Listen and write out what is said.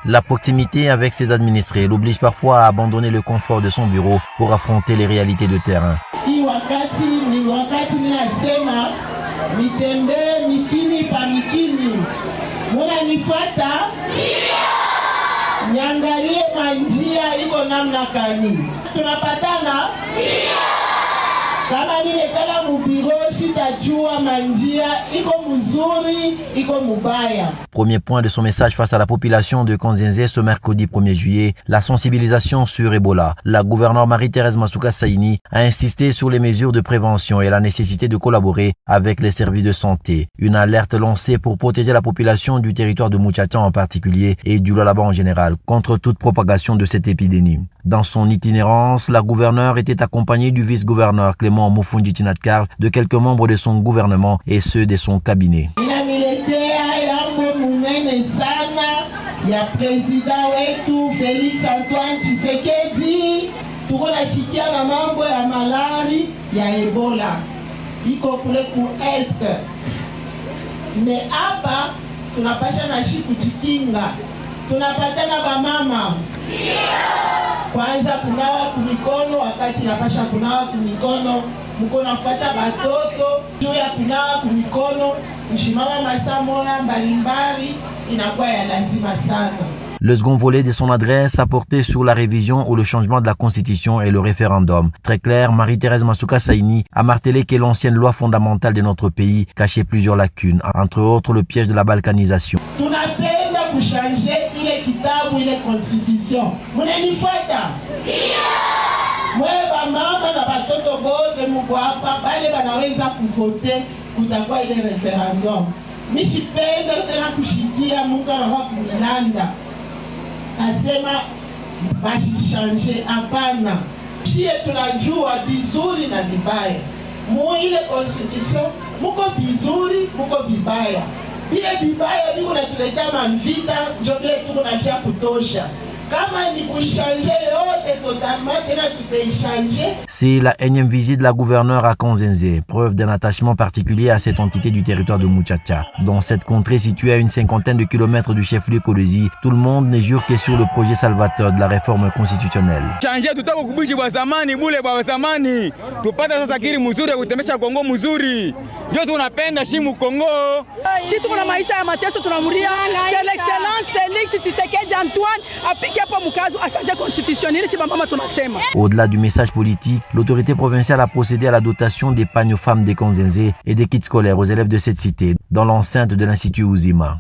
La proximité avec ses administrés l'oblige parfois à abandonner le confort de son bureau pour affronter les réalités de terrain. Niangalie manjia iko namna gani. Tunapatana? Kama nilekala mubiro sitajua manjia iko mzuri, iko mubaya. Premier point de son message face à la population de Konzenze ce mercredi 1er juillet, la sensibilisation sur Ebola. La gouverneure Marie-Thérèse Masuka Saini a insisté sur les mesures de prévention et la nécessité de collaborer avec les services de santé. Une alerte lancée pour protéger la population du territoire de Muchacha en particulier et du Lualaba en général contre toute propagation de cette épidémie. Dans son itinérance, la gouverneure était accompagnée du vice-gouverneur Clément Mufundi Tinatkar, de quelques membres de son gouvernement et ceux de son cabinet. Ya président wetu Félix Antoine Tshisekedi tuko nashikia na mambo ya malari ya Ebola iko kule ku est, me hapa tunapasha nashi kujikinga, tunapatana ba mama kwanza kunawa kumikono, wakati napasha kunawa kumikono mko nafuata batoto juu ya kunawa kumikono mshimama masaa moya mbalimbali inakuwa ya lazima sana. Le second volet de son adresse a porté sur la révision ou le changement de la Constitution et le référendum. Très clair, Marie-Thérèse Masuka Saini a martelé que l'ancienne loi fondamentale de notre pays cachait plusieurs lacunes, entre autres le piège de la balkanisation. Tunapenda kuchanger ile kitabu, ile Constitution. Munanifuata? Mwewe mama na batoto bote muko hapa, bale banaweza kuvote kutakuwa ile referendum. Nisipenda tena kushikia Mungu anakuwa kunilanda. Asema basichange, hapana. Shie tunajua vizuri na vibaya. Mu ile Constitution muko vizuri, muko vibaya. Bile vibaya biko natuletea mavita, njo bile tuko na vya kutosha. C'est la énième visite de la gouverneure à Konzenze, preuve d'un attachement particulier à cette entité du territoire de Muchacha. Dans cette contrée située à une 50aine de kilomètres du chef-lieu Kolwezi, tout le monde ne jure que sur le projet salvateur de la réforme constitutionnelle. Au-delà du message politique, l'autorité provinciale a procédé à la dotation des pagnes aux femmes de Konzenze et des kits scolaires aux élèves de cette cité, dans l'enceinte de l'Institut Uzima.